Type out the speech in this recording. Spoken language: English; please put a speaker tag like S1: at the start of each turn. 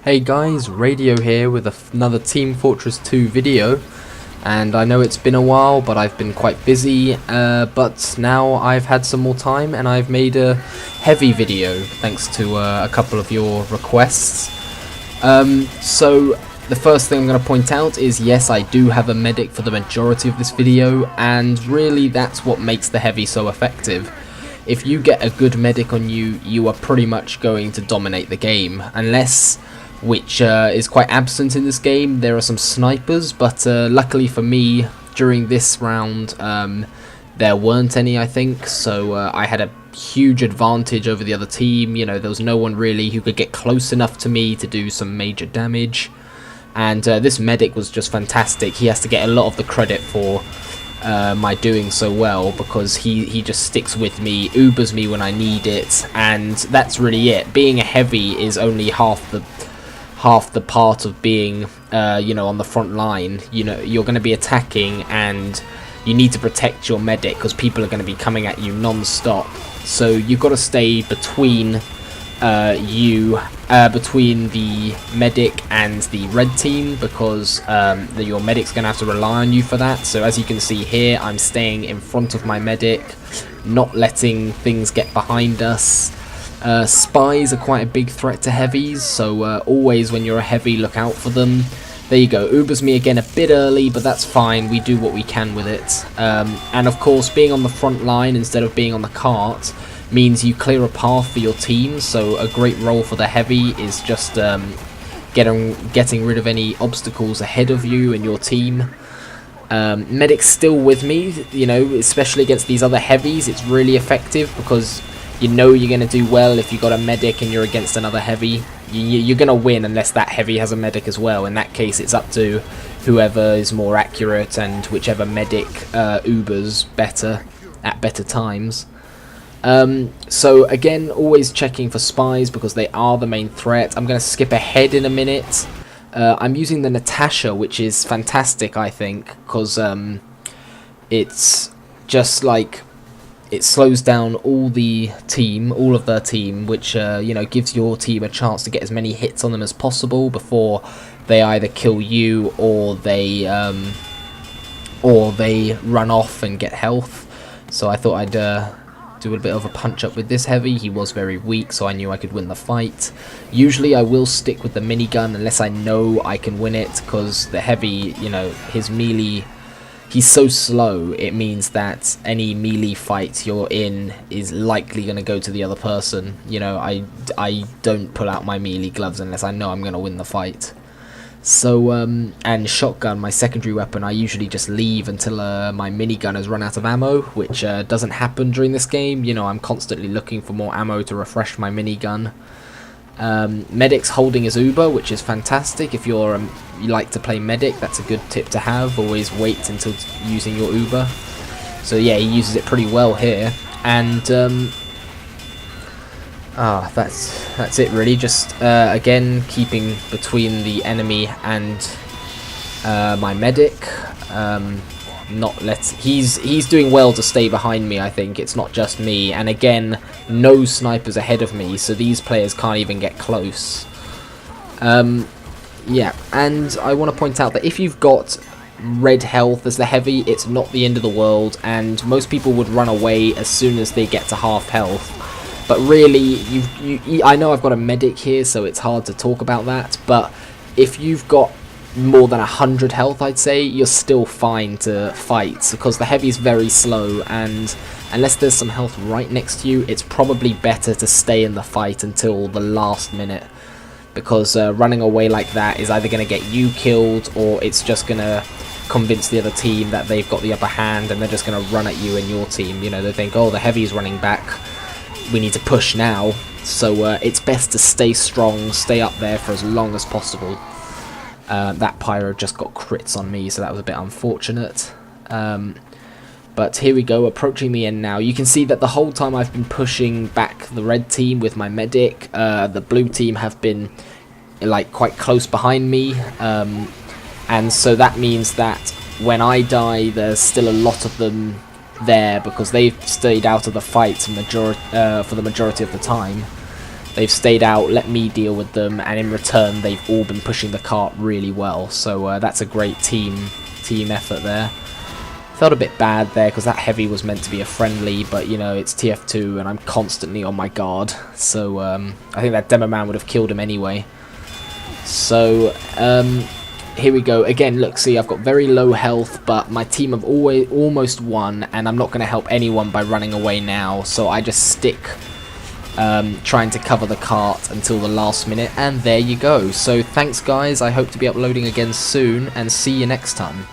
S1: Hey guys, Radio here with another Team Fortress 2 video, and I know it's been a while but I've been quite busy, but now I've had some more time and I've made a heavy video thanks to a couple of your requests. So the first thing I'm going to point out is yes, I do have a medic for the majority of this video, and really that's what makes the heavy so effective. If you get a good medic on you, you are pretty much going to dominate the game, unless, which is quite absent in this game, there are some snipers, but luckily for me, during this round, there weren't any, I think, so I had a huge advantage over the other team. You know, there was no one really who could get close enough to me to do some major damage, and this medic was just fantastic. He has to get a lot of the credit for my doing so well, because he just sticks with me, Ubers me when I need it, and that's really it. Being a heavy is only half the part of being you know, on the front line. You know, you're going to be attacking and you need to protect your medic because people are going to be coming at you non-stop, so you've got to stay between between the medic and the red team, because your medic's going to have to rely on you for that. So as you can see here, I'm staying in front of my medic, not letting things get behind us. Spies are quite a big threat to heavies, so always when you're a heavy, look out for them. There you go, Ubers me again a bit early, but that's fine, we do what we can with it. And of course, being on the front line instead of being on the cart means you clear a path for your team, so a great role for the heavy is just getting rid of any obstacles ahead of you and your team. Medic's still with me, you know, especially against these other heavies. It's really effective because you know you're going to do well if you got a medic and you're against another heavy. You're going to win unless that heavy has a medic as well. In that case, it's up to whoever is more accurate and whichever medic Ubers better at better times. So again, always checking for spies because they are the main threat. I'm going to skip ahead in a minute. I'm using the Natasha, which is fantastic, I think, because it's just like, it slows down all of their team, which you know, gives your team a chance to get as many hits on them as possible before they either kill you or they run off and get health. So I thought I'd do a bit of a punch up with this heavy. He was very weak, so I knew I could win the fight. Usually I will stick with the minigun unless I know I can win it, because the heavy, you know, his melee, he's so slow, it means that any melee fight you're in is likely going to go to the other person. You know, I don't pull out my melee gloves unless I know I'm going to win the fight. So, and shotgun, my secondary weapon, I usually just leave until my minigun has run out of ammo, which doesn't happen during this game. You know, I'm constantly looking for more ammo to refresh my minigun. Medic's holding his Uber, which is fantastic. If you like to play medic, that's a good tip to have. Always wait until using your Uber. So yeah, he uses it pretty well here, and that's it really. Just again, keeping between the enemy and my medic. He's doing well to stay behind me. I think it's not just me, and again, no snipers ahead of me, so these players can't even get close. Yeah, and I want to point out that if you've got red health as the heavy, it's not the end of the world, and most people would run away as soon as they get to half health. But really, I know I've got a medic here, so it's hard to talk about that, but if you've got more than 100 health, I'd say, you're still fine to fight, because the heavy is very slow, and unless there's some health right next to you, it's probably better to stay in the fight until the last minute, because running away like that is either going to get you killed, or it's just going to convince the other team that they've got the upper hand, and they're just going to run at you and your team. You know, they think, oh, the heavy is running back, we need to push now. So it's best to stay strong, stay up there for as long as possible. That pyro just got crits on me, so that was a bit unfortunate. But here we go, approaching the end now. You can see that the whole time I've been pushing back the red team with my medic. The blue team have been like quite close behind me, and so that means that when I die, there's still a lot of them there because they've stayed out of the fight for the majority of the time. They've stayed out, let me deal with them, and in return they've all been pushing the cart really well. So that's a great team effort there. Felt a bit bad there because that heavy was meant to be a friendly, but you know, it's TF2 and I'm constantly on my guard. So I think that demo man would have killed him anyway. So here we go again. Look, see, I've got very low health, but my team have almost won, and I'm not going to help anyone by running away now. So I just stick trying to cover the cart until the last minute, and there you go. So thanks guys, I hope to be uploading again soon, and see you next time.